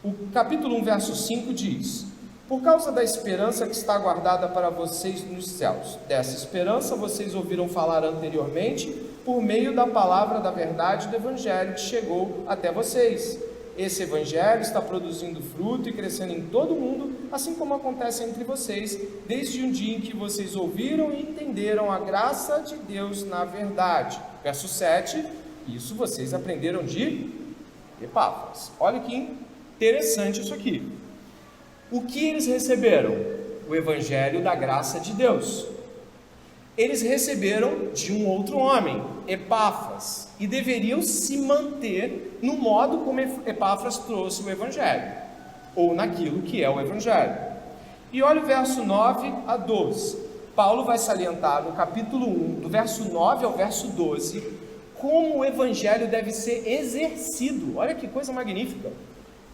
O capítulo 1, verso 5 diz: por causa da esperança que está guardada para vocês nos céus. Dessa esperança vocês ouviram falar anteriormente por meio da palavra da verdade do Evangelho que chegou até vocês. Esse Evangelho está produzindo fruto e crescendo em todo o mundo, assim como acontece entre vocês, desde um dia em que vocês ouviram e entenderam a graça de Deus na verdade. Verso 7, isso vocês aprenderam de Epáfras. Olha que interessante isso aqui. O que eles receberam? O Evangelho da graça de Deus. Eles receberam de um outro homem, Epáfras, e deveriam se manter no modo como Epáfras trouxe o Evangelho, ou naquilo que é o Evangelho. E olha o verso 9 a 12. Paulo vai salientar no capítulo 1, do verso 9 ao verso 12, como o Evangelho deve ser exercido. Olha que coisa magnífica.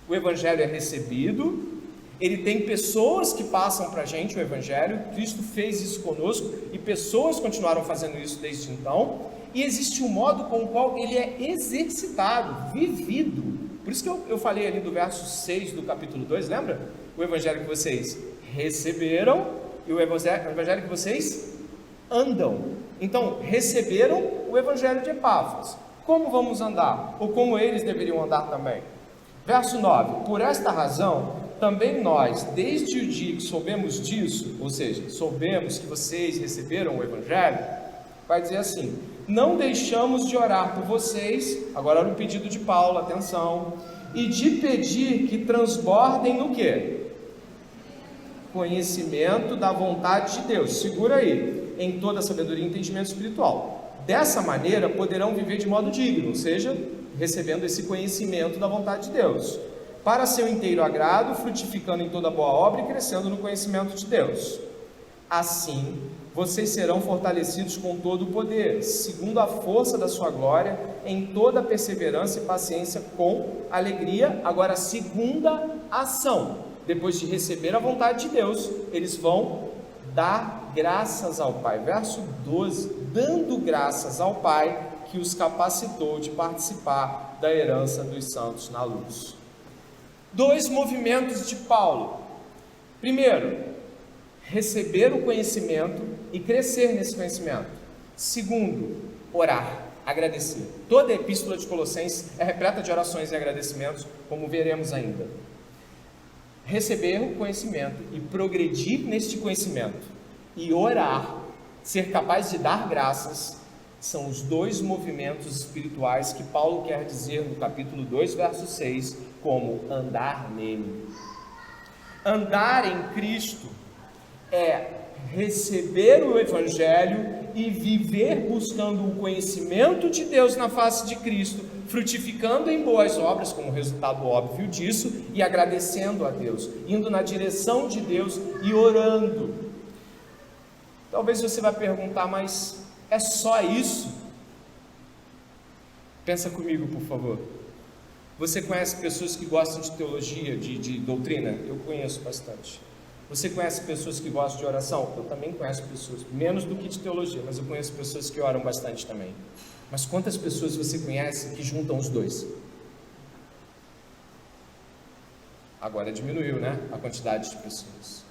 O Evangelho é recebido, ele tem pessoas que passam para a gente o Evangelho, Cristo fez isso conosco, e pessoas continuaram fazendo isso desde então, e existe um modo com o qual ele é exercitado, vivido. Por isso que eu falei ali do verso 6 do capítulo 2, lembra? O Evangelho que vocês receberam, e o Evangelho que vocês andam. Então, receberam o Evangelho de Epáfras. Como vamos andar? Ou como eles deveriam andar também? Verso 9, por esta razão, também nós, desde o dia que soubemos disso, ou seja, soubemos que vocês receberam o Evangelho, vai dizer assim: não deixamos de orar por vocês, agora olha o pedido de Paulo, atenção, e de pedir que transbordem no quê? Conhecimento da vontade de Deus, segura aí, em toda sabedoria e entendimento espiritual. Dessa maneira poderão viver de modo digno, ou seja, recebendo esse conhecimento da vontade de Deus, para seu inteiro agrado, frutificando em toda boa obra e crescendo no conhecimento de Deus. Assim, vocês serão fortalecidos com todo o poder, segundo a força da sua glória, em toda perseverança e paciência com alegria. Agora, segunda ação, depois de receber a vontade de Deus, eles vão dar graças ao Pai. Verso 12, dando graças ao Pai que os capacitou de participar da herança dos santos na luz. Dois movimentos de Paulo. Primeiro, receber o conhecimento e crescer nesse conhecimento. Segundo, orar, agradecer. Toda a epístola de Colossenses é repleta de orações e agradecimentos, como veremos ainda. Receber o conhecimento e progredir neste conhecimento e orar, ser capaz de dar graças, são os dois movimentos espirituais que Paulo quer dizer no capítulo 2, verso 6, como andar nele. Andar em Cristo é receber o Evangelho e viver buscando o conhecimento de Deus na face de Cristo, frutificando em boas obras como resultado óbvio disso, e agradecendo a Deus, indo na direção de Deus e orando. Talvez você vai perguntar, mas é só isso? Pensa comigo, por favor. Você conhece pessoas que gostam de teologia, de doutrina? Eu conheço bastante. Você conhece pessoas que gostam de oração? Eu também conheço pessoas, menos do que de teologia, mas eu conheço pessoas que oram bastante também. Mas quantas pessoas você conhece que juntam os dois? Agora diminuiu, né? A quantidade de pessoas.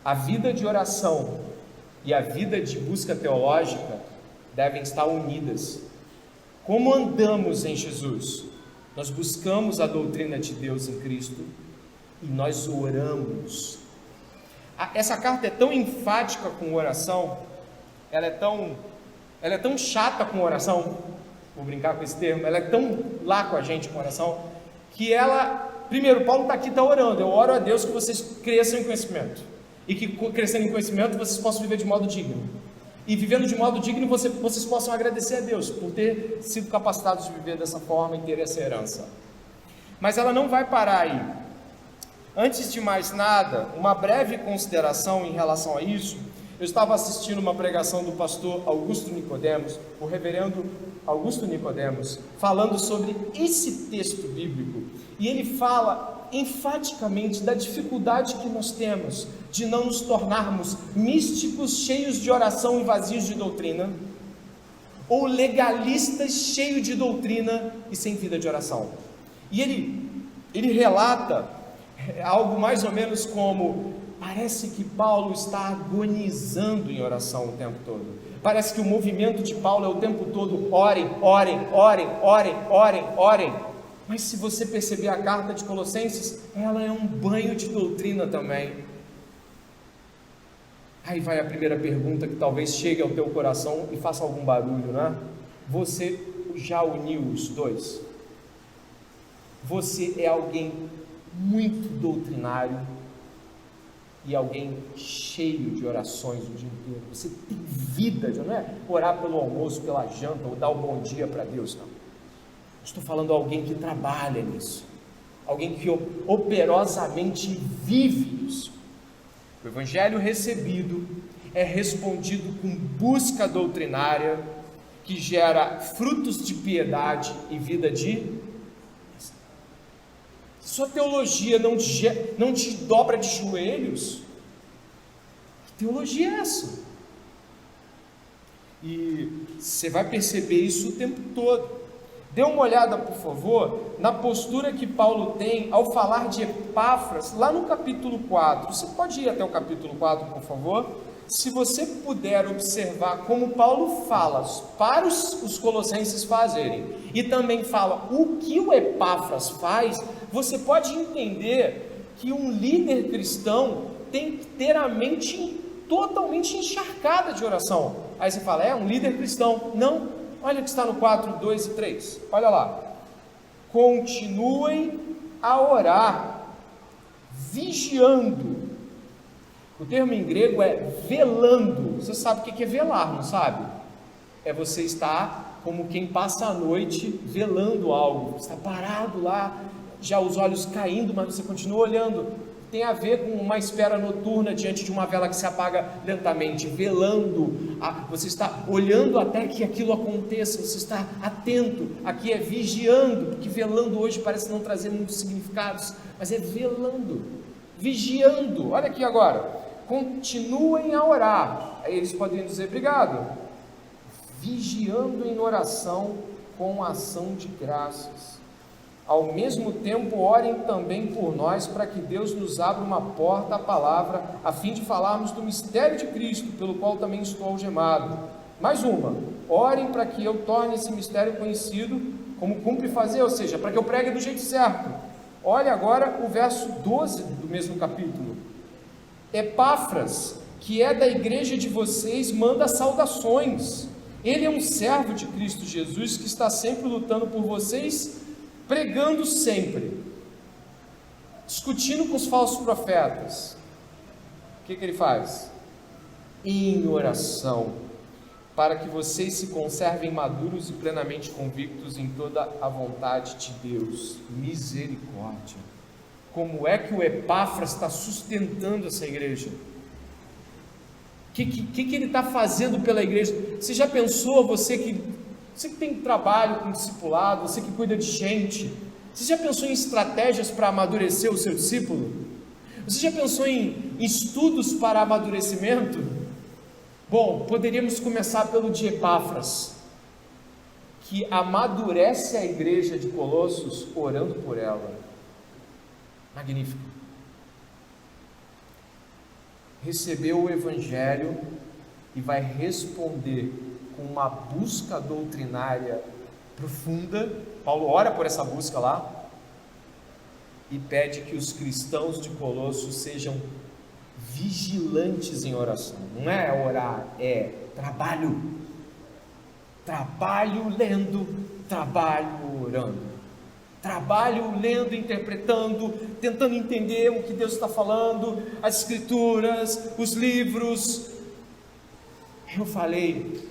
A vida de oração e a vida de busca teológica devem estar unidas. Como andamos em Jesus? Nós buscamos a doutrina de Deus em Cristo e nós oramos. Essa carta é tão enfática com oração, ela é tão chata com oração, vou brincar com esse termo, ela é tão lá com a gente com oração, que primeiro, Paulo está aqui, está orando, eu oro a Deus que vocês cresçam em conhecimento, e que crescendo em conhecimento vocês possam viver de modo digno, e vivendo de modo digno vocês possam agradecer a Deus por ter sido capacitados de viver dessa forma e ter essa herança. Mas ela não vai parar aí. Antes de mais nada, uma breve consideração em relação a isso. Eu estava assistindo uma pregação do pastor Augusto Nicodemos, o reverendo Augusto Nicodemos, falando sobre esse texto bíblico, e ele fala enfaticamente da dificuldade que nós temos de não nos tornarmos místicos cheios de oração e vazios de doutrina, ou legalistas cheios de doutrina e sem vida de oração. E ele ele relata algo mais ou menos como: parece que Paulo está agonizando em oração o tempo todo. Parece que o movimento de Paulo é o tempo todo: orem, orem, orem, orem, orem, orem. Mas se você perceber a carta de Colossenses, ela é um banho de doutrina também. Aí vai a primeira pergunta que talvez chegue ao teu coração e faça algum barulho, né? Você já uniu os dois? Você é alguém muito doutrinário e alguém cheio de orações o dia inteiro. Você tem vida, não é orar pelo almoço, pela janta, ou dar o bom dia para Deus, não. Estou falando de alguém que trabalha nisso, alguém que operosamente vive isso. O evangelho recebido é respondido com busca doutrinária, que gera frutos de piedade e vida de... Sua teologia não te dobra de joelhos, que teologia é essa? E você vai perceber isso o tempo todo. Dê uma olhada, por favor, na postura que Paulo tem ao falar de Epáfras, lá no capítulo 4. Você pode ir até o capítulo 4, por favor? Se você puder observar como Paulo fala para os colossenses fazerem, e também fala o que o Epáfras faz, você pode entender que um líder cristão tem que ter a mente totalmente encharcada de oração. Aí você fala: é um líder cristão? Não. Olha o que está no 4, 2 e 3, olha lá: continuem a orar, vigiando. O termo em grego é velando. Você sabe o que é velar, não sabe? É você estar como quem passa a noite velando algo, você está parado lá, já os olhos caindo, mas você continua olhando. Tem a ver com uma espera noturna diante de uma vela que se apaga lentamente, velando. Você está olhando até que aquilo aconteça, você está atento. Aqui é vigiando, porque velando hoje parece não trazer muitos significados, mas é velando, vigiando. Olha aqui agora: continuem a orar. Aí eles podem dizer: obrigado. Vigiando em oração com ação de graças. Ao mesmo tempo, orem também por nós, para que Deus nos abra uma porta à palavra, a fim de falarmos do mistério de Cristo, pelo qual também estou algemado. Mais uma: orem para que eu torne esse mistério conhecido, como cumpre fazer, ou seja, para que eu pregue do jeito certo. Olha agora o verso 12 do mesmo capítulo: Epáfras, que é da igreja de vocês, manda saudações. Ele é um servo de Cristo Jesus, que está sempre lutando por vocês, pregando sempre, discutindo com os falsos profetas. O que ele faz? Em oração, para que vocês se conservem maduros e plenamente convictos em toda a vontade de Deus. Misericórdia! Como é que o Epáfras está sustentando essa igreja? O que ele está fazendo pela igreja? Você já pensou, você que tem trabalho com discipulado, você que cuida de gente, você já pensou em estratégias para amadurecer o seu discípulo? Você já pensou em estudos para amadurecimento? Bom, poderíamos começar pelo de Epáfras, que amadurece a igreja de Colossos orando por ela. Magnífico. Recebeu o evangelho e vai responder com uma busca doutrinária profunda. Paulo ora por essa busca lá e pede que os cristãos de Colossos sejam vigilantes em oração. Não é orar, é trabalho. Trabalho lendo, trabalho orando. Trabalho lendo, interpretando, tentando entender o que Deus está falando, as escrituras, os livros. Eu falei,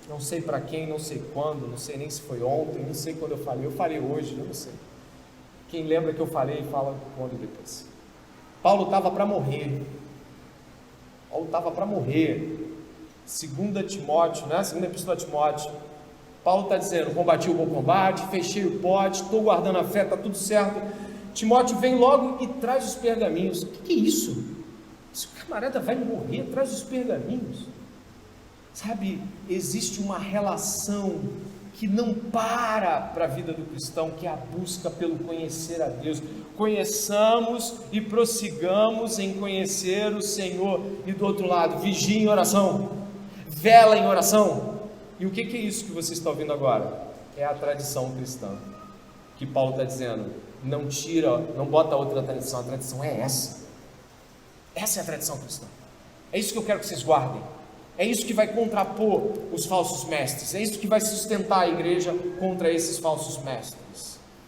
não sei para quem, não sei quando, não sei nem se foi ontem, não sei quando eu falei hoje, eu não sei. Quem lembra que eu falei, fala quando depois. Paulo estava para morrer. Paulo estava para morrer. 2 Timóteo, né? 2 Epístola a Timóteo. Paulo está dizendo: combati o bom combate, fechei o pote, estou guardando a fé, está tudo certo. Timóteo vem logo e traz os pergaminhos. O que é isso? Esse camarada vai morrer, traz os pergaminhos. Sabe, existe uma relação que não para a vida do cristão, que é a busca pelo conhecer a Deus. Conheçamos e prossigamos em conhecer o Senhor. E do outro lado, vigia em oração, vela em oração. E o que é isso que você está ouvindo agora? É a tradição cristã, que Paulo está dizendo, não tira, não bota outra tradição, a tradição é essa. Essa é a tradição cristã. É isso que eu quero que vocês guardem. É isso que vai contrapor os falsos mestres. É isso que vai sustentar a igreja contra esses falsos mestres.